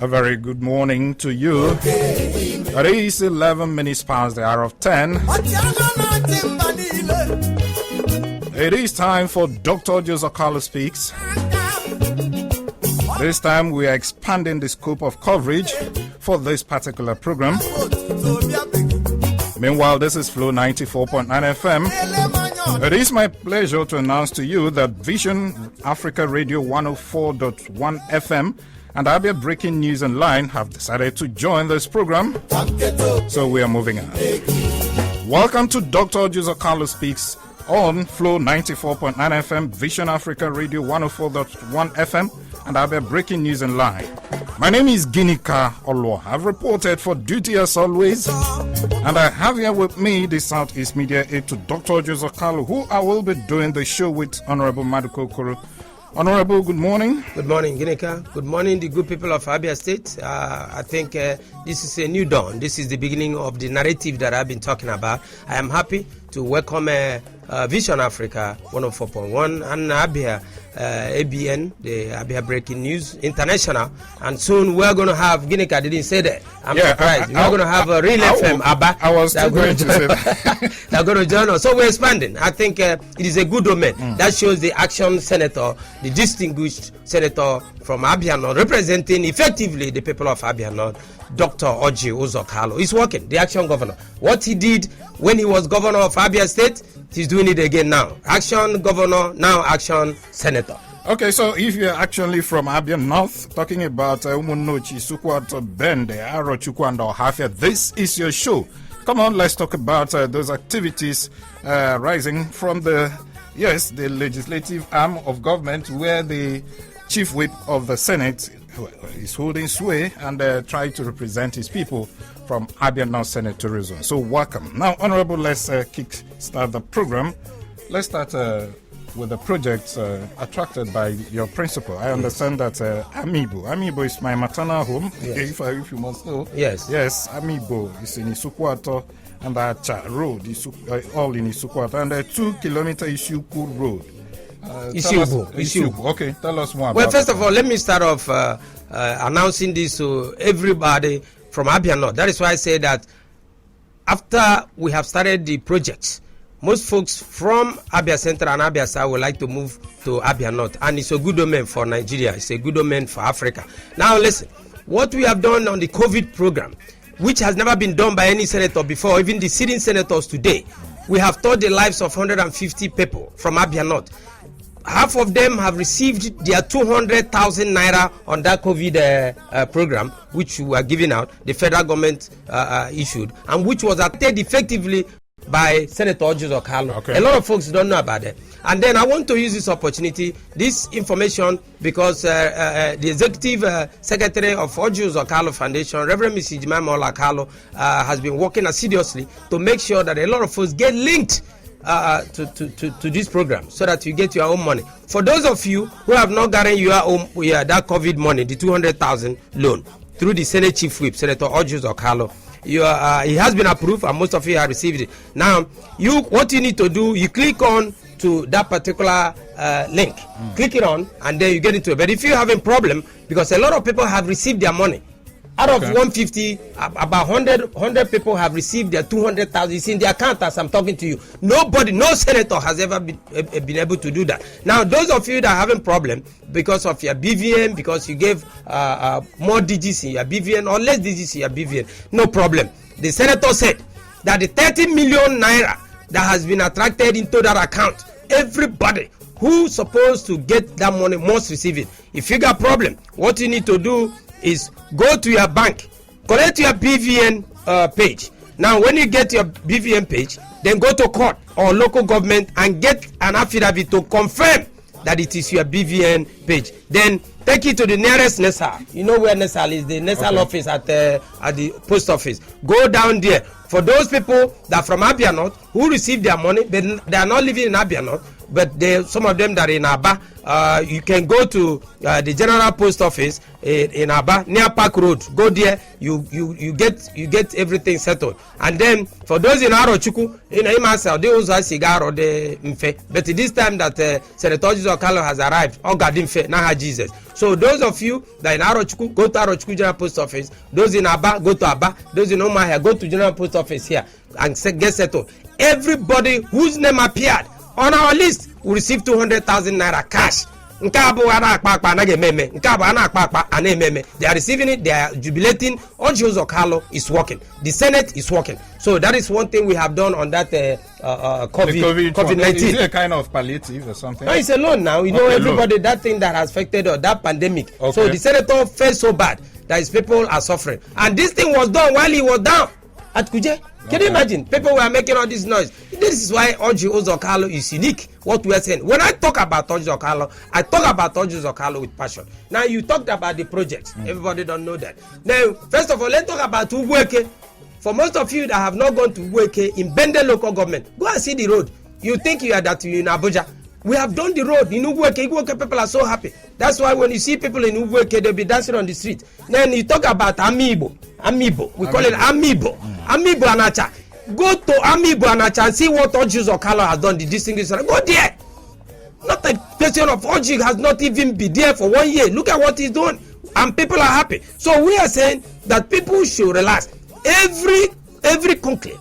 A very good morning to you. It is 11 minutes past the hour of 10. It is time for Dr. Isuikwuato Speaks. This time we are expanding the scope of coverage for this particular program. Meanwhile, this is Flow 94.9 FM. It is my pleasure to announce to you that Vision Africa Radio 104.1 FM and Abia Breaking News Online have decided to join this program. So we are moving on. Welcome to Dr. Isuikwuato Speaks on Flow 94.9 FM, Vision Africa Radio 104.1 FM, and Abia Breaking News Online. My name is Ginika Olo. I've reported for duty as always, and I have here with me the Southeast Media Aide to Dr. Isuikwuato, who I will be doing the show with, Honorable Maduko Kuru. Honorable, good morning. Good morning, Ginika. Good morning, the good people of Abia State. I think this is a new dawn. This is the beginning of the narrative that I've been talking about. I am happy to welcome Vision Africa 104.1 and Abia ABN, the Abia Breaking News International. And soon we're going to have, Ginika didn't say that. I'm surprised. We're going to have a real FM, Abba. I was still going to say that. They're going to join us. So we're expanding. I think it is a good omen. That shows the action senator, the distinguished senator from Abia North, representing effectively the people of Abia North, Dr. Isuikwuato. He's working, the action governor. What he did when he was governor of Abia State, he's doing it again now. Action governor, now action senator. Okay, so if you're actually from Abia North, talking about Umunochi, Isuikwuato, Bende, Aro, Chukwanda, or Hafia, this is your show. Come on, let's talk about those activities rising from the legislative arm of government, where the chief whip of the Senate is holding sway and trying to represent his people from Abia North Senatorial Zone. So welcome. Now, Honorable, let's kick-start the program. Let's start with the project attracted by your principal. I understand that Amiibo. Amiibo is my maternal home, if you must know. Yes. Yes, Amiibo is in Isuikwuato and Acha Road, all in Isuikwuato, and 2-kilometer Isuikwuato Road. Isuikwuato. Okay, tell us more about Well, first of all, let me start off announcing this to everybody from Abia North. That is why I say that after we have started the project, most folks from Abia Central and Abia South would like to move to Abia North, and it's a good omen for Nigeria. It's a good omen for Africa. Now listen, what we have done on the COVID program, which has never been done by any senator before, even the sitting senators today, we have taught the lives of 150 people from Abia North. Half of them have received their 200,000 naira on that COVID program, which we are giving out, the federal government issued, and which was acted effectively by Senator Isuikwuato. Okay. A lot of folks don't know about it. And then I want to use this opportunity, this information, because the executive secretary of Isuikwuato Foundation, Reverend Mrs. Jemima Olakalo, has been working assiduously to make sure that a lot of folks get linked to this program, so that you get your own money. For those of you who have not gotten your own that COVID money, the 200,000 loan through the Senate Chief Whip, Senator Isuikwuato, he has been approved, and most of you have received it. Now, what you need to do, you click on to that particular link, click it on, and then you get into it. But if you have a problem, because a lot of people have received their money, out of 150, about 100 people have received their 200,000. It's in the account as I'm talking to you. Nobody, no senator has ever been able to do that. Now, those of you that are having problem because of your BVN, because you gave more digits in your BVN or less digits in your BVN, no problem. The senator said that the 30 million naira that has been attracted into that account, everybody who's supposed to get that money must receive it. If you got problem, what you need to do is go to your bank, collect your BVN page. Now, when you get your BVN page, then go to court or local government and get an affidavit to confirm that it is your BVN page. Then take it to the nearest NESAL. You know where NESAL is, the NESAL office at the post office. Go down there. For those people that from Abia North who receive their money, but they are not living in Abia North, but some of them that are in Aba, you can go to the General Post Office in Aba near Park Road. Go there, you get everything settled. And then for those in Arochukwu, they also have cigar or the mfe. But this time that Senator Okalo has arrived, oh God, mfe, now Jesus. So those of you that in Arochukwu, go to Arochukwu General Post Office. Those in Aba, go to Aba. Those in Omahia, go to General Post Office here and get settled. Everybody whose name appeared on our list will receive 200,000 naira cash. They are receiving it, they are jubilating. Ojus Okalo is working. The Senate is working. So that is one thing we have done on that COVID-19. Is it a kind of palliative or something? No, it's a loan now. You know, everybody, that thing that has affected that pandemic. Okay. So the senator felt so bad that his people are suffering. And this thing was done while he was down at Kuje. Can you imagine? People were making all this noise. This is why Orji Okalo is unique. What we are saying. When I talk about Orji Okalo, I talk about Orji Okalo with passion. Now you talked about the projects. Everybody don't know that. Now, first of all, let's talk about Ugwueke. For most of you that have not gone to Ugwueke in Bende local government, go and see the road. You think you are that in Abuja. We have done the road in Ugwueke. Ugwueke people are so happy. That's why when you see people in Ugwueke, they'll be dancing on the street. Then you talk about Amiibo. We call it Amiibo. Amiibo Anacha. Go to Amiibo Anacha and see what Orji Okalo has done. The distinguished. Go there. Not a question of Orji has not even been there for 1 year. Look at what he's doing. And people are happy. So we are saying that people should relax. Every conclave,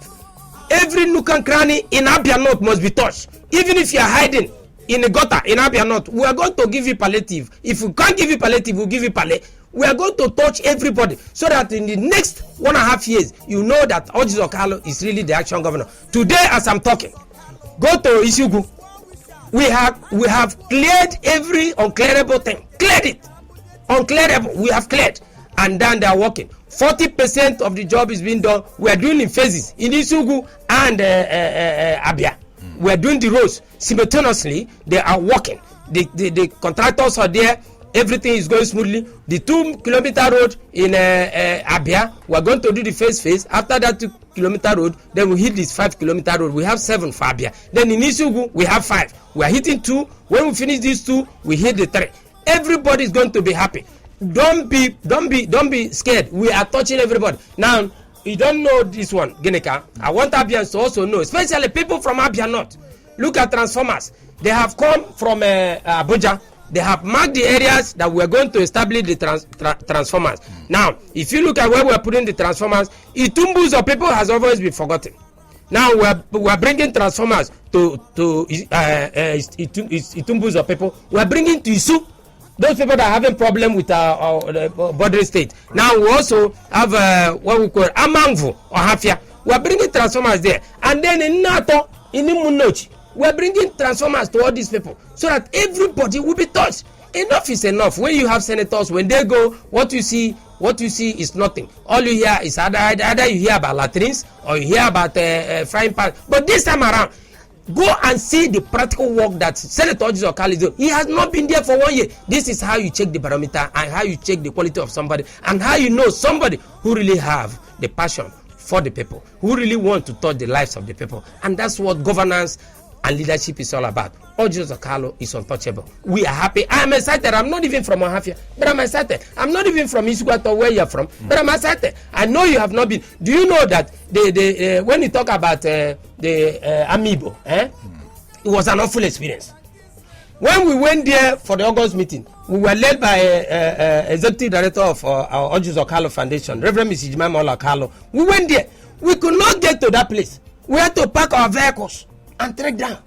every nook and cranny in Abia North must be touched. Even if you are hiding in a gutter in Abia North, we are going to give you palliative. If we can't give you palliative, we'll give you palliative. We are going to touch everybody so that in the next 1.5 years, you know that Orji Okalo is really the action governor. Today, as I'm talking, go to Isuikwuato. We have cleared every unclearable thing. Cleared it. Unclearable. We have cleared. And then they are working. 40% of the job is being done. We are doing in phases in Isuikwuato and Abia. We are doing the roads simultaneously. They are working. The contractors are there. Everything is going smoothly. The 2-kilometer road in Abia, we are going to do the phase. After that 2-kilometer road, then we hit this 5-kilometer road. We have 7 for Abia. Then in Isuikwuato, we have 5. We are hitting 2. When we finish these 2, we hit the 3. Everybody is going to be happy. Don't be scared. We are touching everybody. Now, you don't know this one, Geneka. I want Abians to also know, especially people from Abia North. Look at transformers. They have come from Abuja. They have marked the areas that we are going to establish the transformers. Now, if you look at where we are putting the transformers, Itumbus of people has always been forgotten. Now we are bringing transformers to Itumbus of people. We are bringing to Isu. Those people that are having problem with our border state. Now we also have what we call Amangvu or Hafia. We are bringing transformers there. And then in NATO, in Imunochi, we are bringing transformers to all these people so that everybody will be touched. Enough is enough. When you have senators, when they go, what you see is nothing. All you hear is either you hear about latrines or you hear about frying pan. But this time around, go and see the practical work that Senator Orji Okalo is doing. He has not been there for 1 year. This is how you check the barometer and how you check the quality of somebody and how you know somebody who really have the passion for the people, who really want to touch the lives of the people. And that's what governance and leadership is all about. Orji Okalo is untouchable. We are happy. I am excited. I'm not even from Ohafia, but I'm excited. I'm not even from Isuikwuato, where you're from, but I'm excited. I know you have not been. Do you know that when you talk about the Amiibo, it was an awful experience. When we went there for the August meeting, we were led by executive director of our Orji Okalo Foundation, Reverend Mrs. Jemima Okalo. We went there. We could not get to that place. We had to park our vehicles and trek down.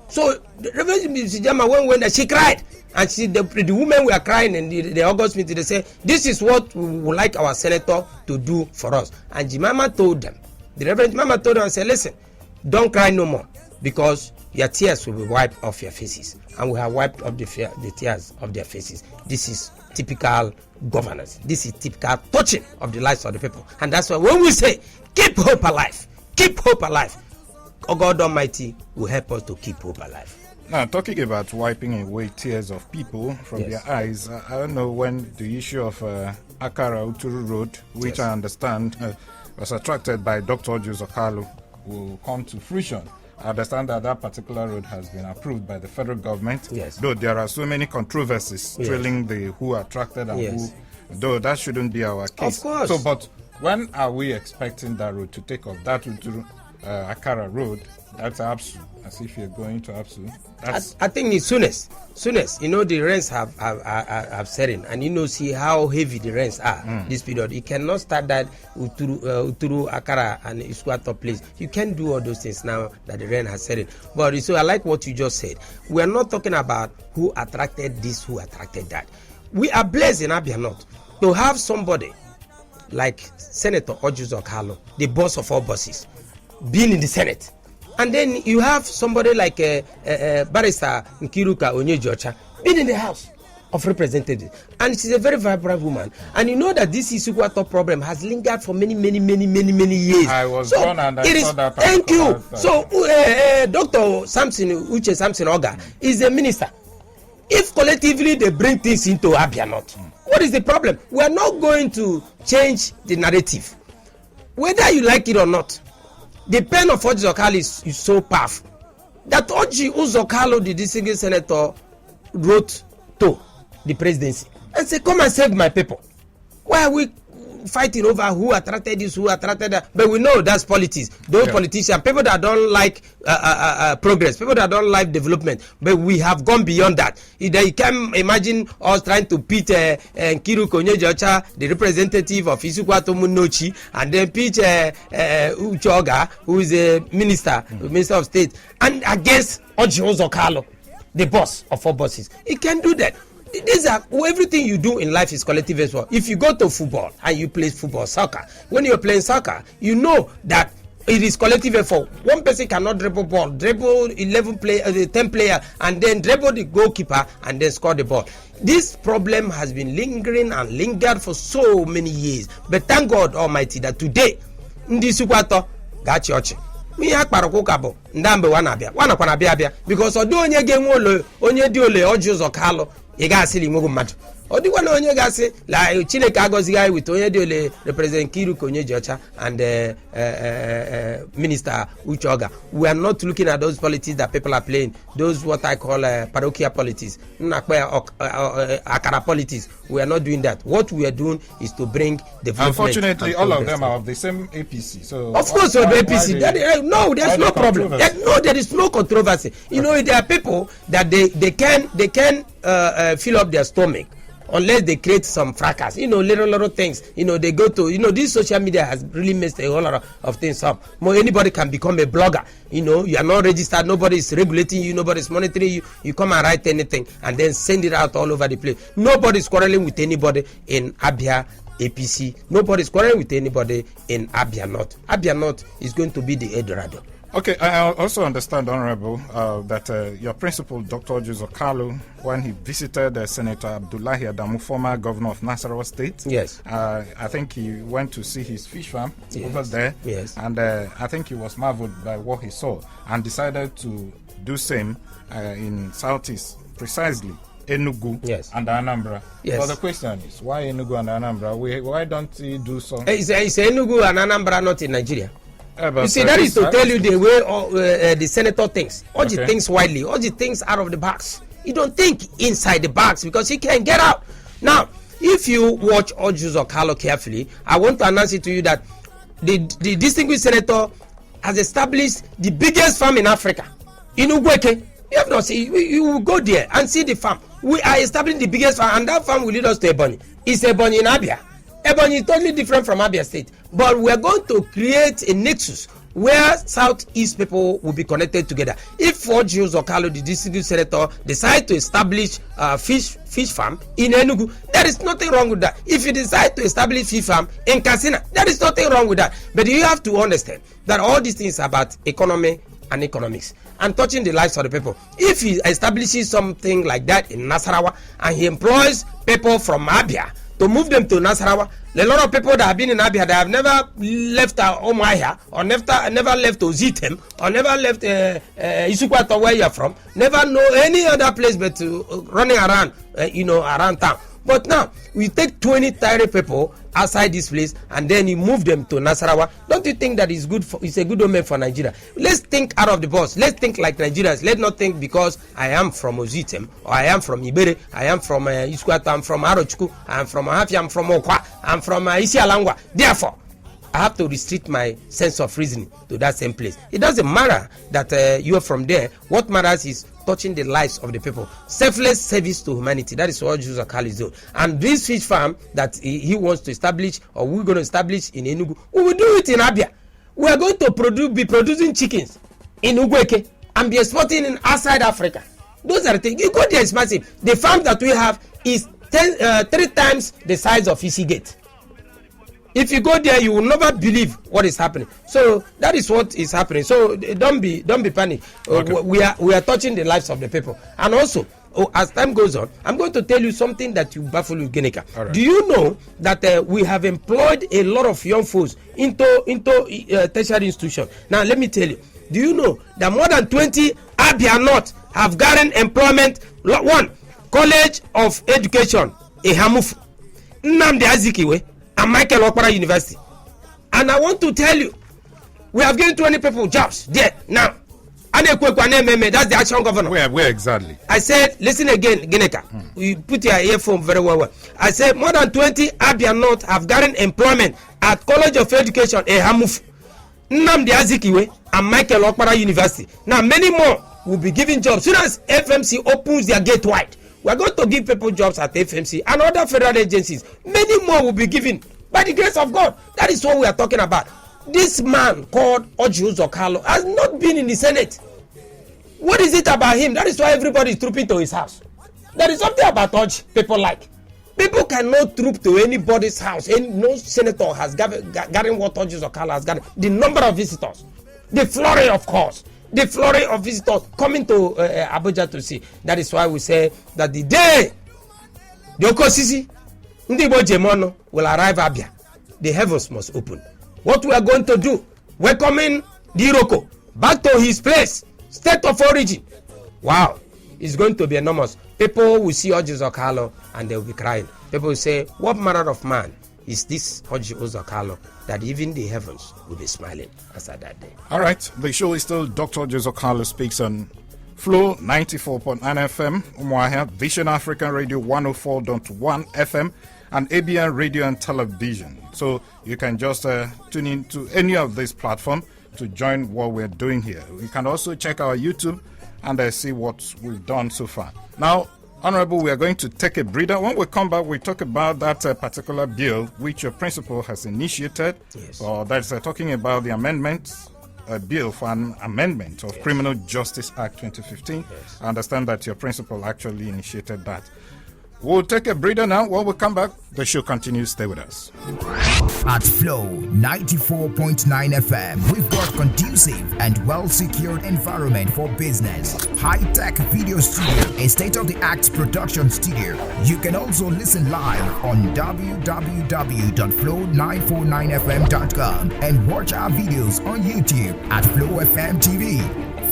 So the Reverend Mrs. Jemima, when we went there, she cried. And the women were crying in the August meeting. They said, this is what we would like our senator to do for us. And Jemima told them, the Reverend Jemima told them and said, listen, don't cry no more, because your tears will be wiped off your faces. And we have wiped off the tears of their faces. This is typical governance. This is typical touching of the lives of the people. And that's why when we say, keep hope alive, oh God Almighty will help us to keep hope alive. Now, talking about wiping away tears of people from their eyes, I don't know when the issue of Akara Uturu Road, which I understand was attracted by Dr. Orji Okalo, will come to fruition. I understand that that particular road has been approved by the federal government. Yes. Though there are so many controversies trailing the who attracted and who. Though that shouldn't be our case. Of course. So, but when are we expecting that road to take off? That route to Akara Road, that's Absu, as if you're going to Absu. I think it's soonest. The rains have set in, and see how heavy the rains are this period. You cannot start that Uturu, Akara, and Isuikwuato place. You can't do all those things now that the rain has set in. But so I like what you just said. We are not talking about who attracted this, who attracted that. We are blessed in Abia North to have somebody like Senator Isuikwuato, the boss of all bosses, being in the Senate. And then you have somebody like Barrister Nkiruka Onyeji-Ocha being in the House of Representatives. And she's a very vibrant woman. And you know that this Isuikwuato problem has lingered for many years. I was born and I saw that. Thank you. So Dr. Uche Samson Oga is a minister. If collectively they bring things into Abia North, what is the problem? We are not going to change the narrative. Whether you like it or not, the pen of Orji Uzor is so powerful that Orji Uzor, the distinguished senator, wrote to the presidency and said, come and save my people. Why are we fighting over who attracted this, who attracted that? But we know that's politics. Those politicians, people that don't like progress, people that don't like development. But we have gone beyond that. You can imagine us trying to pit Nkiruka Onyeji-Ocha, the representative of Isuikwuato Munochi, and then pitch Uche Oga, who is a minister of state, and against Orji Uzor, the boss of all bosses. He can do that. These are everything you do in life is collective as well. If you go to football and you play football, soccer, when you're playing soccer, you know that it is collective effort. One person cannot dribble ball, dribble 10 player, and then dribble the goalkeeper and then score the ball. This problem has been lingering and lingered for so many years. But thank God Almighty that today, Ndi Isuikwuato gachi ochi. Me akparokuka bo ndambe wanabia. Wanakwanabia because odo onye genwe olo, onye di ole Orji Uzor ị ga-asị limogwu mmadụ ọ dịkwa na onye ga-asị la Chineke agọzighị anyị wit onye dị ole represent Nkiruka Onyeji-Ocha and Minister Uche Oga. We are not looking at those politics that people are playing, those what I call parochial politics, akara politics. We are not doing that. What we are doing is to bring development. Unfortunately, all of them are of the same APC. So of course, of the APC. There's no problem. There is no controversy. There are people that they can fill up their stomach unless they create some fracas, little things. They go to, this social media has really messed a whole lot of things up. Anybody can become a blogger. You are not registered, nobody is regulating you, nobody is monitoring you. You come and write anything and then send it out all over the place. Nobody is quarreling with anybody in Abia APC. Nobody is quarreling with anybody in Abia North. Abia North is going to be the Eldorado. Okay, I also understand, Honorable, that your principal, Dr. Orji Uzor, when he visited Senator Abdullahi Adamu, former governor of Nasarawa State, yes, I think he went to see his fish farm over there, yes, and I think he was marveled by what he saw and decided to do same in Southeast, precisely Enugu and Anambra. Yes. So the question is, why Enugu and Anambra? Why don't he do so? Is Enugu and Anambra not in Nigeria? You see, that is to tell you the way the senator thinks. Orji thinks widely. Orji thinks out of the box. He don't think inside the box because he can't get out. Now, if you watch Orji Uzor carefully, I want to announce it to you that the distinguished senator has established the biggest farm in Africa, in Ugweke. You have not seen. You will go there and see the farm. We are establishing the biggest farm, and that farm will lead us to Ebonyi. It's Ebonyi in Abia. Ebonyi is totally different from Abia State, but we are going to create a nexus where Southeast people will be connected together. If Orji Uzor, the district senator, decide to establish a fish farm in Enugu, there is nothing wrong with that. If you decide to establish fish farm in Katsina, there is nothing wrong with that. But you have to understand that all these things are about economy and economics and touching the lives of the people. If he establishes something like that in Nasarawa and he employs people from Abia to move them to Nasarawa, a lot of people that have been in Abia that have never left Omaya or never left Ozitem or never left Isuikwuato where you are from, never know any other place but running around, around town, But now, we take 20 tired people outside this place and then you move them to Nasarawa. Don't you think that is good it's a good omen for Nigeria? Let's think out of the box. Let's think like Nigerians. Let's not think because I am from Ozitem, or I am from Ibere, I am from Isuikwuato, I'm from Arochukwu, I'm from Ahafia, I'm from Okwa, I'm from Isialangwa. Therefore, I have to restrict my sense of reasoning to that same place. It doesn't matter that you are from there. What matters is touching the lives of the people. Selfless service to humanity. That is what Isuikwuato is doing. And this fish farm that he wants to establish, or we're going to establish in Enugu, we will do it in Abia. We are going to be producing chickens in Ugweke and be exporting in outside Africa. Those are the things. You go there, it's massive. The farm that we have is 3 times the size of Isigate. If you go there, you will never believe what is happening. So that is what is happening. So don't be panicked. Okay. We are touching the lives of the people. And also, as time goes on, I'm going to tell you something that you baffle with Ginika. Right. Do you know that we have employed a lot of young folks into tertiary institutions? Now let me tell you. Do you know that more than 20 Abia North have gotten employment? One, College of Education, Ehamufu, Nnamdi Azikiwe, and Michael Okpara University. And I want to tell you, we have given 20 people jobs there now. That's the action governor. Where exactly? I said, listen again, Gineka. You put your earphone very well. I said, more than 20 Abia North have gotten employment at College of Education, Ehamufu, Nnamdi Azikiwe, and Michael Okpara University. Now, many more will be given jobs. Soon as FMC opens their gate wide, we are going to give people jobs at FMC and other federal agencies. Many more will be given by the grace of God. That is what we are talking about. This man called Orji Uzor Kalu has not been in the Senate. What is it about him? That is why everybody is trooping to his house. There is something about Orji people like. People cannot troop to anybody's house. No senator has gotten what Orji Uzor Kalu has gotten. The number of visitors, the flurry of calls, the flurry of visitors coming to Abuja to see. That is why we say that the day the Okosisi Ndibo Jemono will arrive Abia, the heavens must open. What we are going to do, welcoming the Iroko back to his place, state of origin. Wow, it's going to be enormous. People will see Orji Uzor Kalu and they will be crying. People will say, what manner of man is this Orji Uzor Kalu that even the heavens will be smiling as at that day. All right, the show is still Dr. Orji Uzor Kalu Speaks on Flow 94.9 FM, Umuahia, Vision African Radio 104.1 FM, and ABN Radio and Television. So you can just tune in to any of these platforms to join what we're doing here. You can also check our YouTube and see what we've done so far. Now, Honorable, we are going to take a breather. When we come back, we talk about that particular bill which your principal has initiated. Yes. Or that's talking about the amendments, a bill for an amendment of Criminal Justice Act 2015. Yes. I understand that your principal actually initiated that. We'll take a breather now. When we come back, the show continues. Stay with us. At Flow 94.9 FM, we've got conducive and well-secured environment for business. High-tech video studio, a state-of-the-art production studio. You can also listen live on www.flow949fm.com and watch our videos on YouTube at Flow FM TV.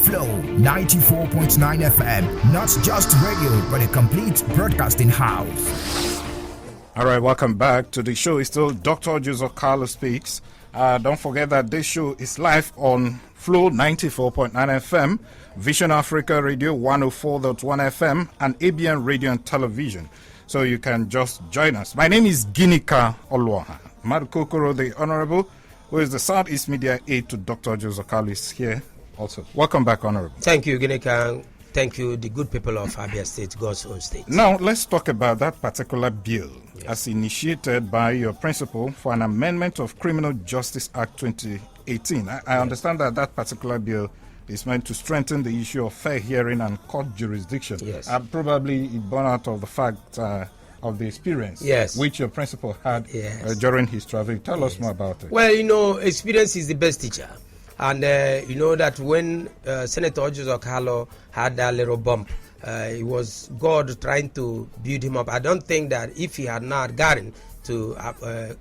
Flow 94.9 FM, not just radio, but a complete broadcasting house. All right, welcome back to the show. It's still Dr. Orji Uzor Kalu Speaks. Don't forget that this show is live on Flow 94.9 FM, Vision Africa Radio 104.1 FM, and ABN Radio and Television. So you can just join us. My name is Ginika Oluoha. Madukokoro, the Honorable, who is the Southeast Media Aide to Dr. Orji Uzor Kalu, is here also. Welcome back, Honorable. Thank you, Ginika. Thank you, the good people of Abia State, God's own state. Now, let's talk about that particular bill as initiated by your principal for an amendment of Criminal Justice Act 2018. I understand that that particular bill is meant to strengthen the issue of fair hearing and court jurisdiction. Yes. Probably it born out of the fact of the experience which your principal had during his travel. Tell us more about it. Well, you know, experience is the best teacher. And you know that when Senator Orji Uzor Kalu had that little bump, it was God trying to build him up. I don't think that if he had not gotten to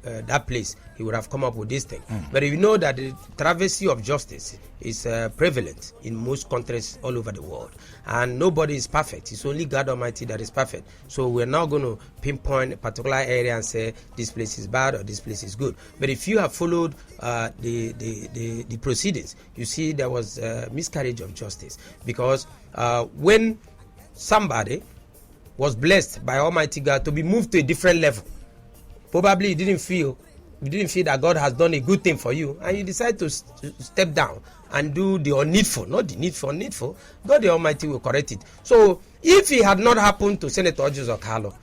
that place, he would have come up with this thing. But you know that the travesty of justice is prevalent in most countries all over the world, and nobody is perfect. It's only God Almighty that is perfect. So we're not going to pinpoint a particular area and say this place is bad or this place is good. But if you have followed the proceedings, you see there was miscarriage of justice, because when somebody was blessed by Almighty God to be moved to a different level, probably you didn't feel that God has done a good thing for you, and you decide to step down and do the unneedful, not the needful. God the Almighty will correct it. So if it had not happened to Senator Ojus Okalo,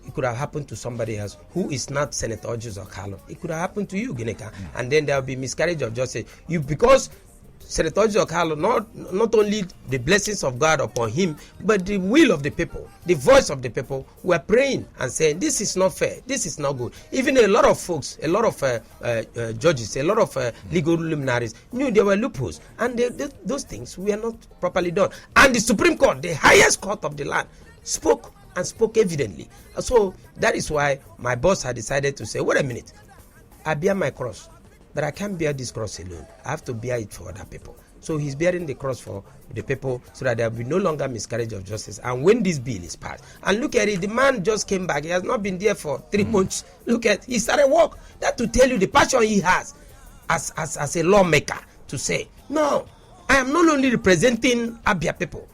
it could have happened to somebody else who is not Senator Ojus Okalo. It could have happened to you, Gineka, and then there will be miscarriage of justice. Because Senator Ojus Okalo, not only the blessings of God upon him, but the will of the people, the voice of the people were praying and saying, this is not fair, this is not good. Even a lot of folks, a lot of judges, a lot of legal luminaries knew there were loopholes, and those things were not properly done. And the Supreme Court, the highest court of the land, spoke evidently. So that is why my boss had decided to say, wait a minute, I bear my cross, but I can't bear this cross alone. I have to bear it for other people. So he's bearing the cross for the people so that there will be no longer miscarriage of justice. And when this bill is passed, and look at it, the man just came back. He has not been there for 3 months. Look at, he started work. That to tell you the passion he has as a lawmaker to say, no, I am not only representing Abia people,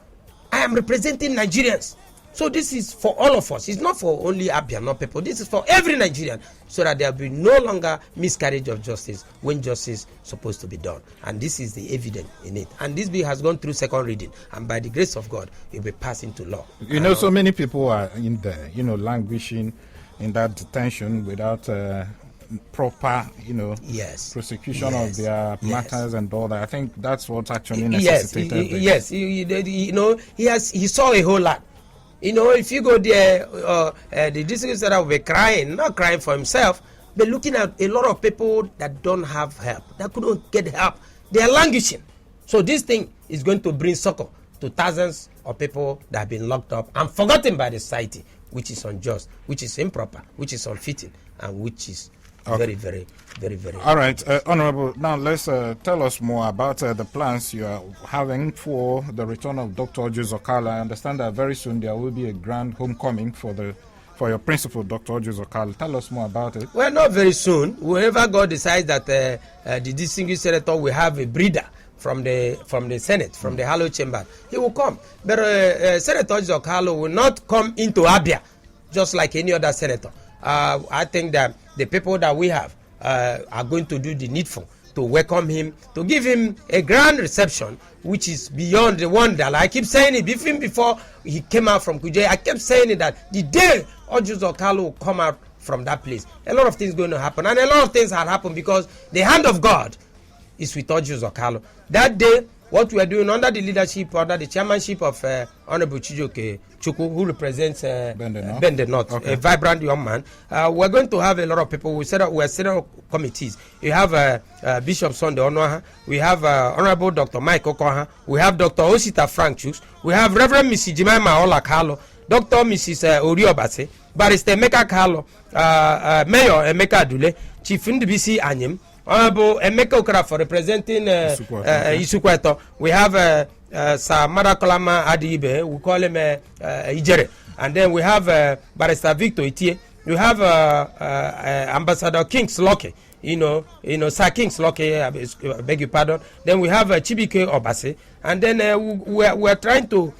I am representing Nigerians. So this is for all of us. It's not for only Abia people. This is for every Nigerian, so that there will be no longer miscarriage of justice when justice is supposed to be done. And this is the evidence in it. And this bill has gone through second reading, and by the grace of God, it will be passed into law. You know, so many people are in there, languishing in that detention without proper, prosecution of their matters and all that. I think that's what actually necessitated this. Yes, he saw a whole lot. If you go there, the district secretary will be crying, not crying for himself, but looking at a lot of people that don't have help, that couldn't get help. They are languishing. So this thing is going to bring succor to thousands of people that have been locked up and forgotten by the society, which is unjust, which is improper, which is unfitting, and which is very, very, very, very. All right, Honorable, now let's tell us more about the plans you are having for the return of Dr. Ojus Okalo. I understand that very soon there will be a grand homecoming for your principal, Dr. Ojus Okalo. Tell us more about it. Well, not very soon. Whenever God decides that the distinguished senator will have a breeder from the Senate, from the Hallowed Chamber, he will come. But Senator Ojus Okalo will not come into Abia just like any other senator. I think that the people that we have are going to do the needful to welcome him, to give him a grand reception, which is beyond the one that I keep saying it. Even before he came out from Kuje, I kept saying it that the day Ojus Okalo will come out from that place, a lot of things going to happen, and a lot of things had happened because the hand of God is with Ojus Okalo. That day, what we are doing under the leadership, under the chairmanship of Honorable Chijoke Chukwu, who represents Bende North, okay, a vibrant young man, we're going to have a lot of people. We're setting up committees. You have Bishop Sunday Onoha, we have Honorable Dr. Mike Okoha, we have Dr. Osita Frank Chooks, we have Reverend Mrs. Jemima Ola Kalo, Dr. Mrs. Oriobase, Barrister Emeka Kalo, Mayor Emeka Adule, Chief Ndubisi Anyim, Honorable Emeka Okafor representing Isuikwuato. We have Sir Madakolama Adibe, we call him Ijere. And then we have Barrister Victor Itie. We have Ambassador Kings Loke, Sir Kings Loke, I beg your pardon. Then we have Chibike Obase. And then we're trying to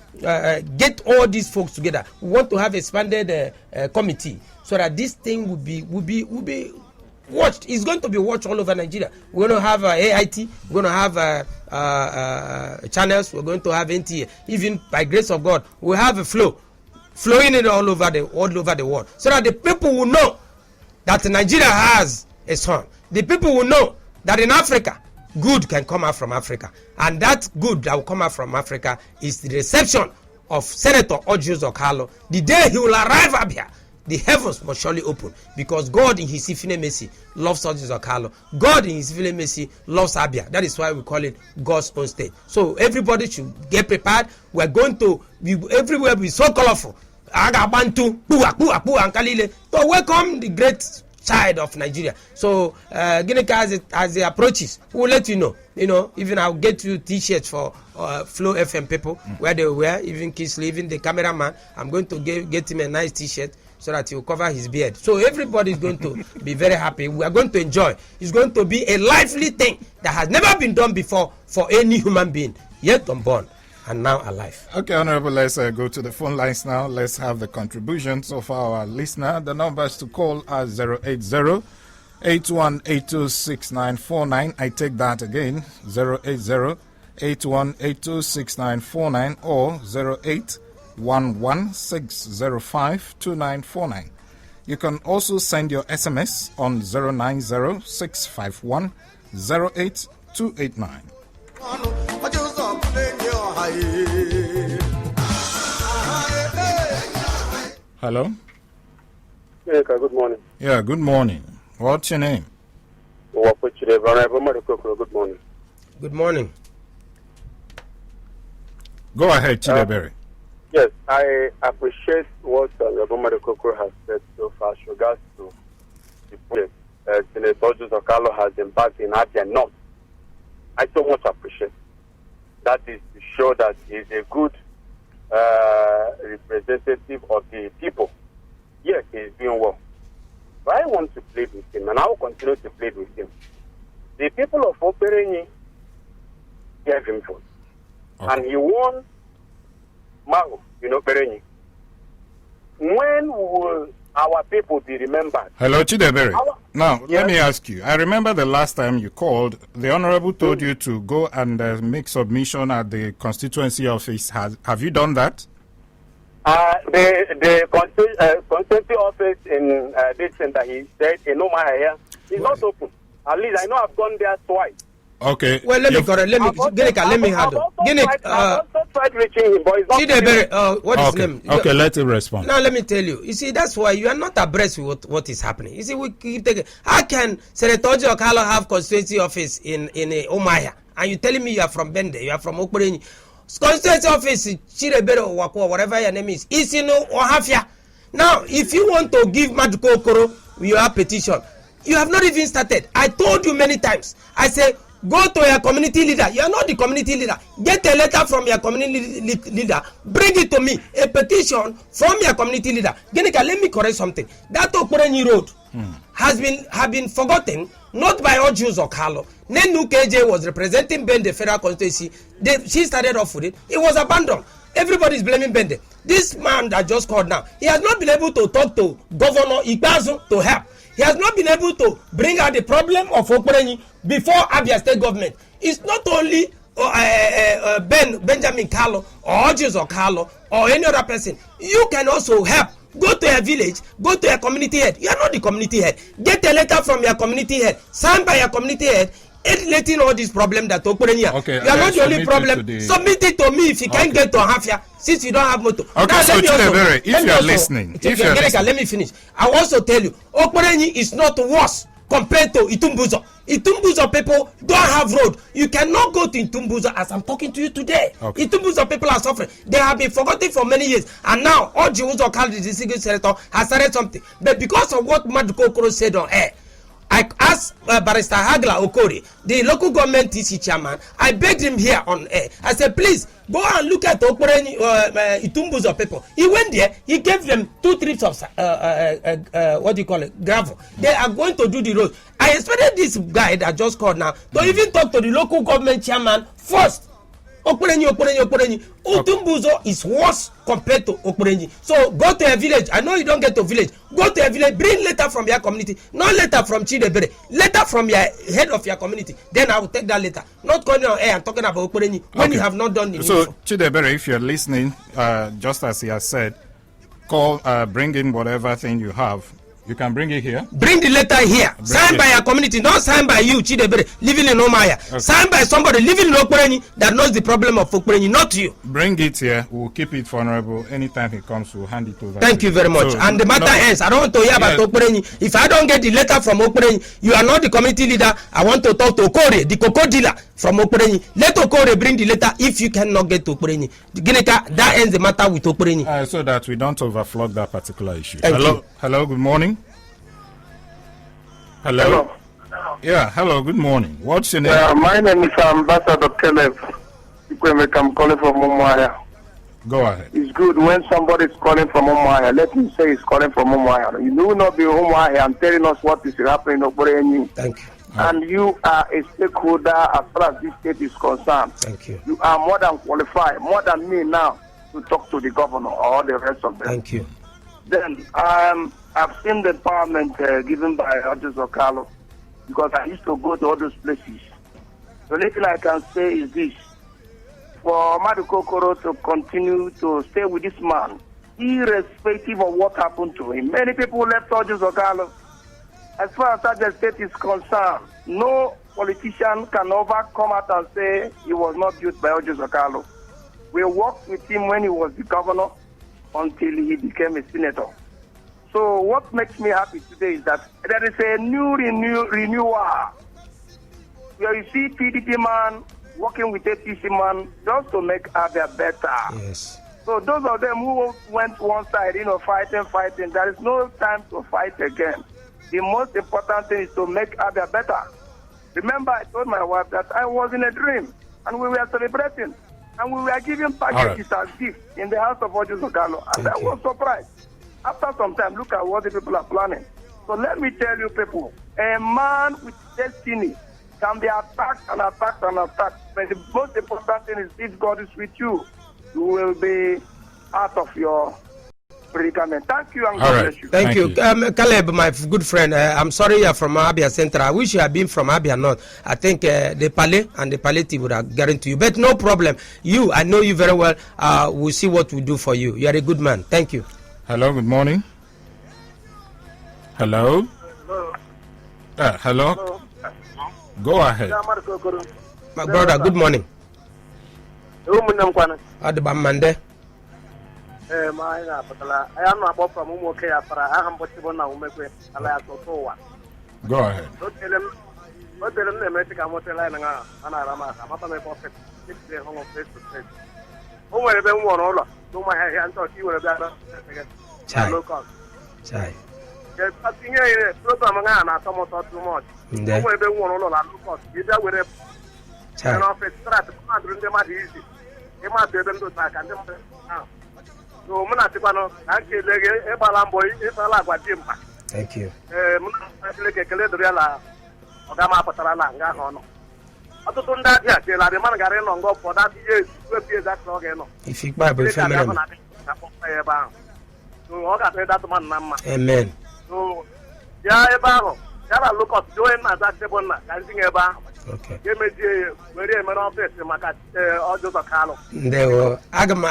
get all these folks together. We want to have a expanded committee so that this thing will be watched. It's going to be watched all over Nigeria. We're going to have AIT. We're going to have channels. We're going to have NTA. Even by grace of God, we have a flowing it all over the world, so that the people will know that Nigeria has a son. The people will know that in Africa, good can come out from Africa, and that good that will come out from Africa is the reception of Senator Ojus Okalo. The day he will arrive up here, the heavens must surely open, because God in his infinite mercy loves Ojus Okalo. God in his infinite mercy loves Abia. That is why we call it God's own state. So everybody should get prepared. We're going to be everywhere be so colorful. Agabantu, Pua, and Kalile, to welcome the great child of Nigeria. So, Ginika, as it approaches, we'll let you know. Even I'll get you t-shirts for Flow FM people, where they wear, even Kisley, even the cameraman. I'm going to get him a nice t-shirt so that he will cover his beard. So everybody is going to be very happy. We are going to enjoy. It's going to be a lively thing that has never been done before for any human being, yet unborn and now alive. Okay, Honorable, let's go to the phone lines now. Let's have the contributions of our listener. The numbers to call are 080-8182-6949. I take that again, 080-8182-6949 or 08116052949. You can also send your SMS on 090-651-08289. Hello? Yeah, good morning. Yeah, good morning. What's your name? Good morning. Good morning. Go ahead, Chidebere. Yes, I appreciate what Honorable Kokoro has said so far. With regards to the project Senator Isuikwuato has embarked in Abia North. I so much appreciate. That is to show that he is a good representative of the people. Yes, he is doing well. But I want to plead with him, and I will continue to plead with him. The people of Operenyi gave him vote. Okay. And he won Mago in Operenyi. When will our people be remembered? Hello, Chidebere. Now, yes. Let me ask you. I remember the last time you called, the Honorable told you to go and make submission at the constituency office. Have you done that? The constituency office in this center, he said, in Omahia, is not open. At least I know I've gone there twice. Okay. Well, let me handle. I've also tried reaching him, but it's not. What is his name? Okay, let him respond. Now, let me tell you. You see, that's why you are not abreast with what is happening. You see, we keep taking. How can Senator Isuikwuato have constituency office in Omaya? And you telling me you are from Bende, you are from Okporeni? Constituency office, Chirebere or Wako, whatever your name is in Ohafia. Now, if you want to give Maduko Okoro your petition, you have not even started. I told you many times. I say, go to your community leader. You are not the community leader. Get a letter from your community leader. Bring it to me. A petition from your community leader. Genika, let me correct something. That Okporeni road have been forgotten, not by all Jews or Carlo. Nenu KJ was representing Bende Federal Constituency. She started off with it. It was abandoned. Everybody is blaming Bende. This man that just called now, he has not been able to talk to Governor Ikpeazu to help. He has not been able to bring out the problem of Okporeni before Abia State government. It's not only Benjamin Carlo or Jews or Carlo or any other person. You can also help. Go to a village, go to a community head. You are not the community head. Get a letter from your community head, signed by your community head, letting all this problem that Okporeni. Okay, you are not the only problem. Submit it to me if you can't get to Hafia, since you don't have motor. Okay, now, so Chidebere, if you are listening, let me finish. I also tell you, Okporeni is not worse compared to Itumbuzo. Itumbuzo people don't have road. You cannot go to Itumbuzo as I'm talking to you today. Okay. Itumbuzo people are suffering. They have been forgotten for many years. And now, all Jews called the district senator has started something. But because of what Maduko Okoro said on air, I asked Barrister Hagla Okori, the local government TC chairman, I begged him here on air. I said, please, go and look at Okporeni Itumbuzo people. He went there, he gave them 2 trips of, gravel. They are going to do the road. I expected this guy that just called now to even talk to the local government chairman first. Okporeni. Itumbuzo is worse compared to Okporeni. So go to a village. I know you don't get to village. Go to a village. Bring letter from your community. Not letter from Chidebere. Letter from your head of your community. Then I will take that letter. Not going on air and talking about Okporeni when you have not done the So Chidebere, if you're listening, just as he has said, call, bring in whatever thing you have. You can bring it here. Bring the letter here. Signed by your community, not signed by you, Chidebere, living in Omaya. Okay. Signed by somebody living in Okporeni that knows the problem of Okporeni, not you. Bring it here. We'll keep it for Honorable. Anytime he comes, we'll hand it over. Thank you very much. So, and the matter ends. I don't want to hear about Okporeni. If I don't get the letter from Okporeni, you are not the community leader. I want to talk to Okore, the cocoa dealer from Okperenyi. Let Okore bring the letter if you cannot get to Okperenyi. That ends the matter with Okperenyi. So that we don't overflog that particular issue. Thank Hello, you. hello, good morning. Hello. Yeah, hello, good morning. What's your name? My name is Ambassador Caleb. I'm calling from Umuahia. Go ahead. It's good when somebody is calling from Umuahia. Let me say he's calling from Umuahia. You will not be Umuahia and telling us what is happening in Okperenyi. Thank you. And you are a stakeholder as far as this state is concerned. Thank you. You are more than qualified, more than me now, to talk to the governor or the rest of them. Thank you. Then I've seen the empowerment given by Isuikwuato because I used to go to all those places. The only thing I can say is this: for Madukokoro to continue to stay with this man, irrespective of what happened to him. Many people left Isuikwuato. As far as that state is concerned, no politician can ever come out and say he was not used by Isuikwuato. We worked with him when he was the governor until he became a senator. So what makes me happy today is that there is a new renewal where you see PDP man working with APC man just to make Abia better. Yes. So those of them who went one side, fighting, there is no time to fight again. The most important thing is to make Abia better. Remember, I told my wife that I was in a dream and we were celebrating and we were giving packages as gifts in the house of Isuikwuato. And I was surprised. After some time, look at what the people are planning. So let me tell you people, a man with destiny can be attacked and attacked and attacked. But the most important thing is if God is with you, you will be out of your predicament. Thank you and God bless you. Thank you. Caleb, my good friend, I'm sorry you're from Abia Central. I wish you had been from Abia North. I think the Palais and the palliative would have guaranteed you. But no problem. I know you very well. We'll see what we do for you. You are a good man. Thank you. Hello, good morning. Hello? Hello? Go ahead. My brother, good morning. Adibamande. I am not from Umuke for I am possible now. Go ahead. Don't tell them the Mexican hotel and Anarama. I'm not a prophet. It's the home of face to face. Who will have been one all? Do my hands or you will have done Chai. local. Chai. There's nothing here. Program and I some too much. Who will have been one all local. Either with a Chai. office strat, them are easy. They must be able to attack and them. So, Munatipano, actually, a balamboy, if I like him. Thank you. Actually, a Caledriala, Odama Patarala, Gahono. Other than that, yes, the man got in on go for that years, 2 years that long. If you buy a family. So, all that man. Amen. So, yeah, a barrel. Yeah, look up, doing that table, dancing a bar. Okay. Give me the very man of this, Carlo. There were Agama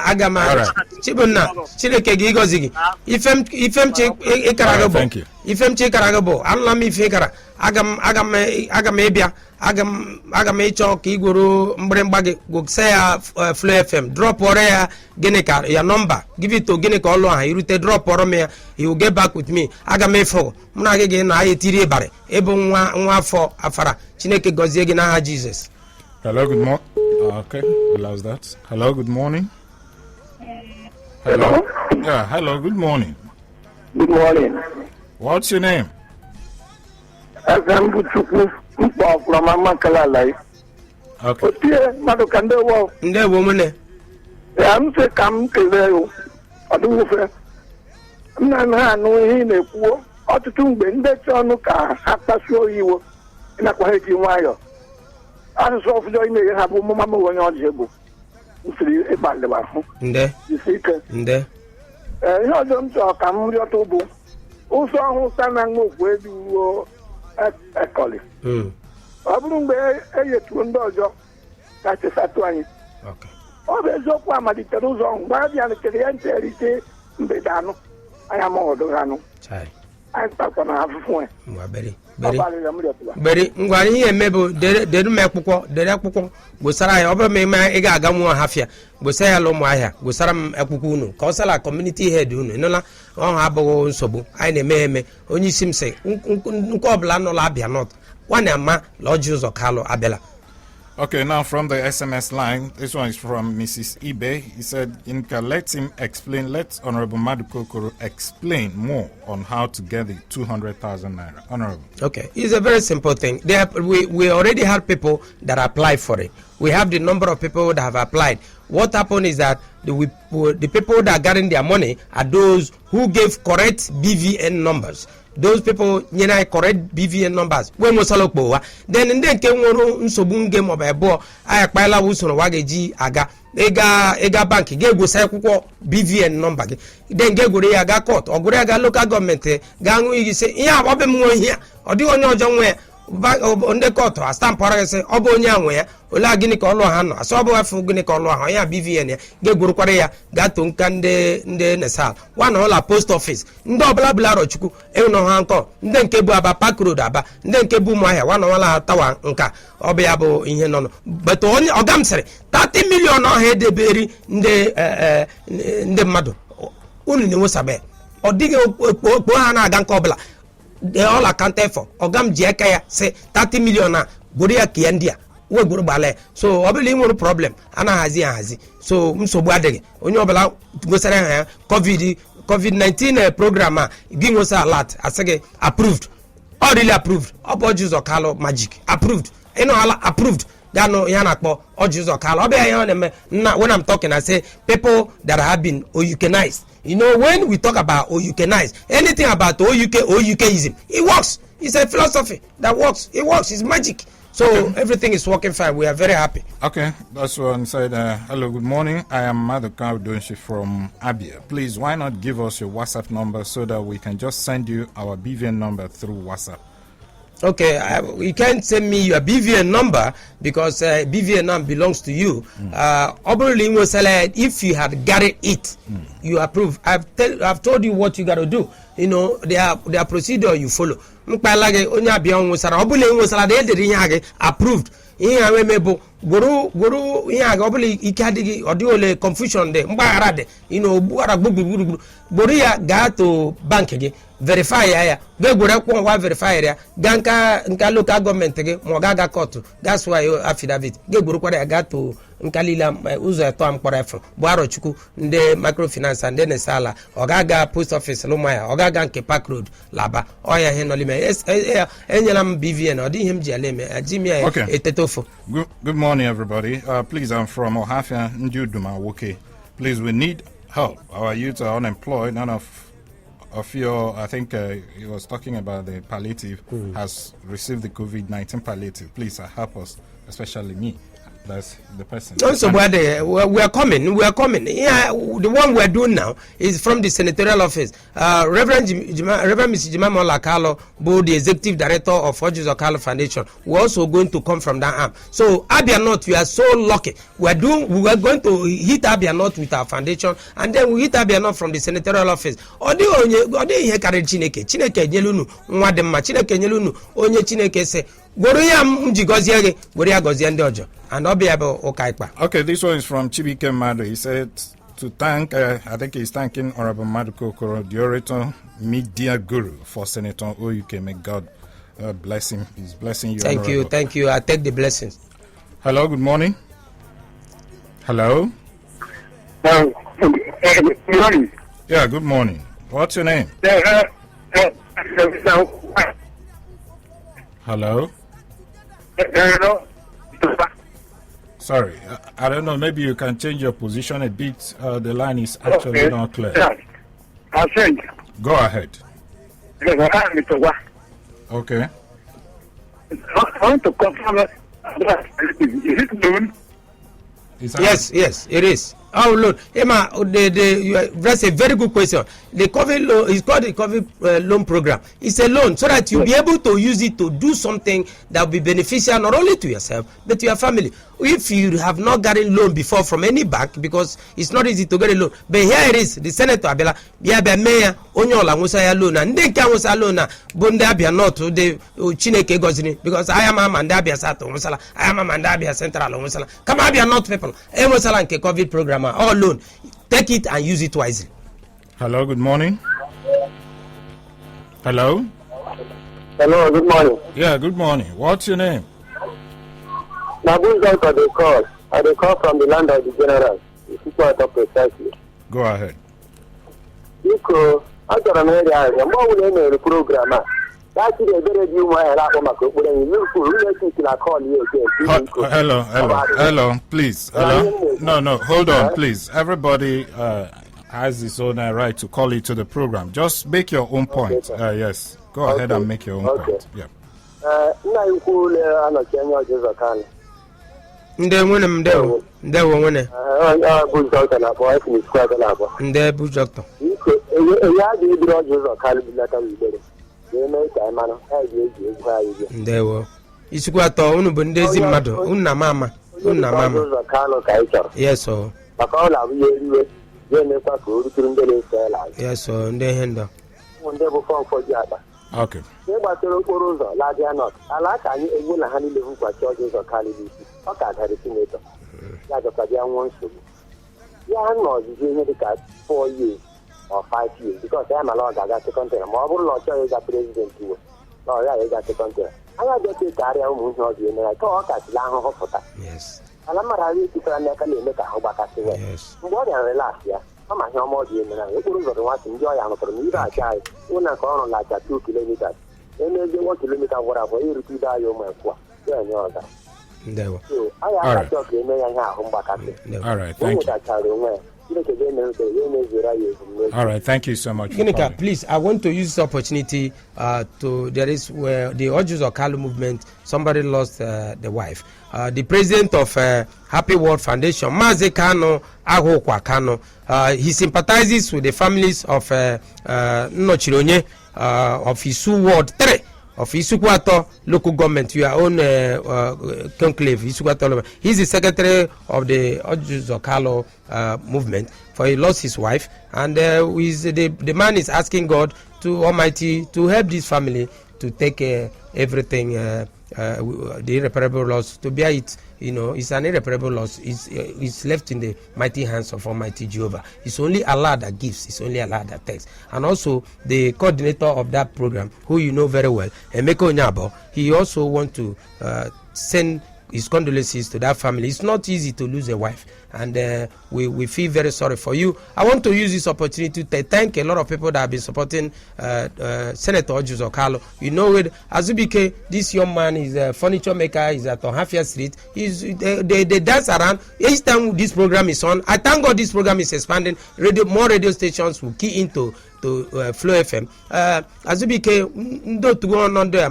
Chibuna, Chileke Gigozigi. Ifem check Ekaragabo. Ifem check Karagabo. Alami Fikara. Agamebia. Agame Chok Iguru Mbrembagi Goksea Flu FM. Drop Orea Genekar, your number. Give it to Genekolo. You take drop Oromea. He will get back with me. Agamefo. Munagin, I tiri bare. Ebon for Afara. Chineke Goziegi na Jesus. Hello, good morning. Okay, allows that. Hello, good morning. Hello. Yeah, hello, good morning. Good morning. What's your name? I'm Isuikwuato from Amakalala. Okay. Nde woman. I'm saying, come to you. I do say, I'm not knowing a poor. Or to do the son of car, after show you in a quiet while. I saw for joining me, have a mamma when you're able. About the bathroom. Nde. You see, Nde. You don't talk, I'm your tobo. Also, who stand and move where you at college. I wouldn't be a 2 dojo. That's a Satuani. Okay. Oh, there's no Pama di Teruzon, Guardian Terriente, Bedano. I am all the Chai. I talk on half of one. Very ngwani emebo de mekuko de ekuko gosara ya oba me ega agamu hafia gosaya lo ahia gosara ekuku nu kosala community head unu no la on abo nsobu ai na ememe onye isi mse nko obla no la abia not wana ma lo Isuikwuato abela. Okay, now from the SMS line, this one is from Mrs. Ibe. He said, Inka, let Honorable Madukokoro explain more on how to get the 200,000 naira. Honorable. Okay, it's a very simple thing. We already have people that apply for it. We have the number of people that have applied. What happened is that the people that are getting their money are those who gave correct BVN numbers. Those people correct BVN numbers. When we sell then in the came one so boom game of a bo I pile uson wagaji aga ega bank gave go cycle BVN number. Then get go aga court or go aga local government gangu you say yeah what be more here or do you know John where on the court or stamp or say obo nyanwe ola gini ko lo hano asobo afu gini ko lo han ya BVN ge guru kware ya gato nkande nde nesal one all post office ndo bla bla rochuku e no han ko nde nke bu aba park road aba nde nke bu mo ahia one all tawa nka obi ya bu ihe no but only ogam sere 30 million o he deberi nde mmadu unu ni wosabe odigi okpo ha na aga nka obla they all accounted for ogam jekaya say 30 million na goria kiandia we guru bale so obili no problem ana hazi so msobu adege onye obala gosere ha covid-19 program gi ngosa alert asege approved all really approved obojuzo Okalo magic approved ala approved gano yana kpo ojuzo Okalo obe yan na when I'm talking I say people that have been Oyukanized. You know, when we talk about Oyukanize, anything about Oyukaism, it works. It's a philosophy that works. It works. It's magic. So everything is working fine. We are very happy. Okay, that's one side. Hello, good morning. I am Maduka Udonshi from Abia. Please, why not give us your WhatsApp number so that we can just send you our BVN number through WhatsApp? Okay, you can't send me your BVN number because BVN number belongs to you. If you had got it, you approve. I've told you what you got to do. You know, their procedure you follow. Approved. Guru ikadigi audio confusion de mbarade boria ga to bank ge verify ya ge gure ko wa verify ya ganka nka local government ge mo ga court that's why affidavit ge guru ko ga to nkalila uzo to am korefo boaro chuku nde microfinance and then sala ogaga post office no maya ogaga nke park road laba oya he no lime enyelam BVN odi him jialeme ajimi etetofo. Good morning, everybody. Please, I'm from Ohafia Njuduma Woke. Please, we need help. Our youth are unemployed. None of your, I think he was talking about the palliative, has received the COVID-19 palliative. Please help us, especially me. That's the person. Also, we are coming. Yeah, the one we are doing now is from the senatorial office. Reverend Mr. Jimama Olakalo, the executive director of Isuikwuato Okalo Foundation, we're also going to come from that arm. So Abia North, we are so lucky. We are going to hit Abia North with our foundation, and then we hit Abia North from the senatorial office. Odi ihe kare Chineke nyelunu nwademma Chineke nyelunu onye Chineke se Goria mjigozie goria gozie ndi ojo. And okay, this one is from Chibike Madu. He said to thank, I think he's thanking Honorable Madukokoro, the orator, media guru, for Senator Oyuke. May God bless him. He's blessing you. Thank you. I take the blessings. Hello, good morning. Hello. Good morning. Yeah, good morning. What's your name? Hello. Sorry, I don't know. Maybe you can change your position a bit. The line is actually not clear. I'll change. Go ahead. Okay. I want to confirm. Is it known? Yes, it is. Oh Lord, Emma, that's a very good question. The COVID loan is called the COVID loan program. It's a loan so that you'll be able to use it to do something that will be beneficial not only to yourself but to your family. If you have not gotten loan before from any bank, because it's not easy to get a loan, but here it is, the Senator Abela, Biabe Mayor, Onyola Musaya loan, and then Kamusa loan, Bundabia not to the Chineke Gozini, because I am a Mandabia Sato Musala, I am a Mandabia Central Musala. Come Abia not people, Emosala and COVID program, all loan. Take it and use it wisely. Hello, good morning. Hello. Hello, good morning. Yeah, good morning. What's your name? Nabu Doctor, they call. They call from the land of the general. Isuikwuato precisely. Go ahead. Iko, I got an area. More than a program. That's the very view my call you again. Hello, please. Hello. No, hold on, please. Everybody has his own right to call you to the program. Just make your own point. Yes, go ahead and make your own point. Yeah. Ndewo Isuikwuato unu bụ ndị ezi mmadụ unu na mama yes sir yes sir ndị ihe ndọ Okay. Or 5 years because I'm a lot of second term. More not president too. No, I got second term. I just take area of I talk at Lang. Yes. And I'm ready to make a hobaka. Yes. More than relax, yeah. I'm a more than I want to enjoy from me. I try one corner like a 2 kilometers. Then they want to limit whatever you repeat that you might go. Yeah, you know that. I have to talk All right, thank you. All right, thank you so much. Ginika, please, I want to use this opportunity there is where the Ojus Okalo movement, somebody lost the wife. The president of Happy World Foundation, Mazi Kano Agokwa Kano, he sympathizes with the families of Nochironye of Isu Ward 3 of Isuikwuato local government, your own conclave, Isuikwuato. He's the secretary of the Ojus Okalo movement, for he lost his wife, and the man is asking God to Almighty to help this family to take everything, the irreparable loss, to bear it. You know, it's an irreparable loss. It's left in the mighty hands of Almighty Jehovah. It's only Allah that gives. It's only Allah that takes. And also the coordinator of that program, who you know very well, Emeko Nyabo, he also want to send his condolences to that family. It's not easy to lose a wife, and we feel very sorry for you. I want to use this opportunity to thank a lot of people that have been supporting Senator Ojus Okalo. You know, with Azubike, this young man is a furniture maker. He's at Ohafia Street. They dance around each time this program is on. I thank God this program is expanding. More radio stations will key into Flow FM. Azubike ndo to go on there.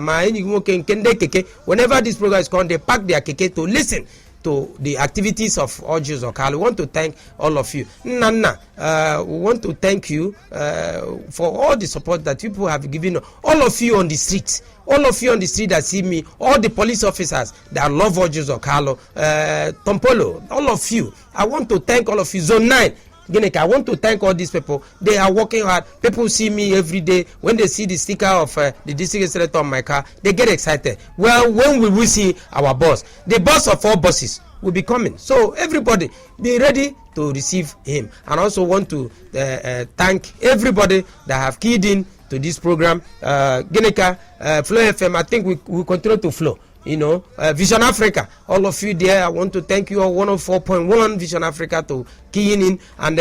Whenever this program is on, they pack their keke to listen to the activities of Ojus Okalo. We want to thank all of you. Nana, we want to thank you for all the support that people have given. All of you on the streets. All of you on the street that see me, all the police officers that love Ojus Okalo, Tompolo, all of you. I want to thank all of you. Zone 9. Ginika, I want to thank all these people. They are working hard. People see me every day. When they see the sticker of the district senator on my car, they get excited. Well, when will we see our boss? The boss of all bosses will be coming. So everybody, be ready to receive him. And I also want to thank everybody that have keyed in to this program. Ginika, Flow FM, I think we continue to flow. You know, Vision Africa, all of you there, I want to thank you all. 104.1 Vision Africa to keying in, and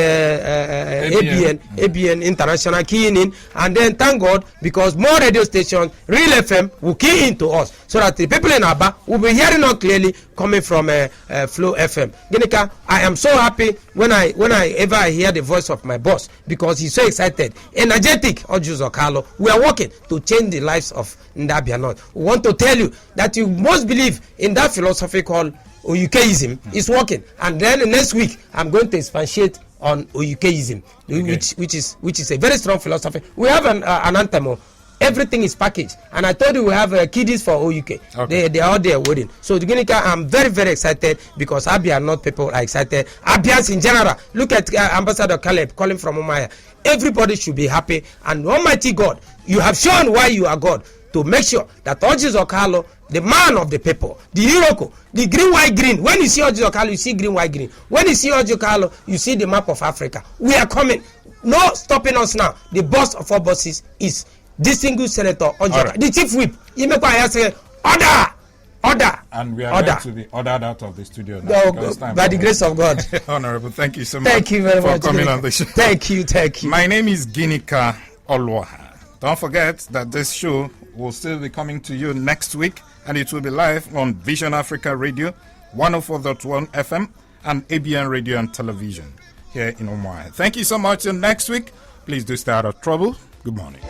ABN International keying in, and then thank God because more radio stations, Real FM, will key in to us so that the people in Aba will be hearing us clearly coming from Flow FM. Ginika, I am so happy when I ever hear the voice of my boss because he's so excited, energetic. Ojus Okalo, we are working to change the lives of Ndabia North. We want to tell you that you must believe in that philosophy called Oyukeism. It's working, and then next week I'm going to expatiate on Oyukeism, which is a very strong philosophy. We have an anthem. Everything is packaged, and I told you we have kiddies for OUK. Okay. They are all there waiting. So the Ginika, I'm very, very excited because Abia North people are excited. Abians in general. Look at Ambassador Caleb calling from Umaya. Everybody should be happy, and Almighty God, you have shown why you are God, to make sure that Ojus Okalo, the man of the people, the Iroko, the green, white, green. When you see Ojus Okalo, you see green, white, green. When you see Ojus Okalo, you see the map of Africa. We are coming. No stopping us now. The boss of all bosses is distinguished Senator Ojus Okalo, the chief whip. He make say, order. Order. And we are Order. going to be ordered out of the studio now. because time By the for- grace of God. Honorable, thank you so much Thank you very for much. coming on the show. Thank you. My name is Ginika Olwaha. Don't forget that this show will still be coming to you next week, and it will be live on Vision Africa Radio, 104.1 FM, and ABN Radio and Television here in Omai. Thank you so much. Till next week, please do stay out of trouble. Good morning.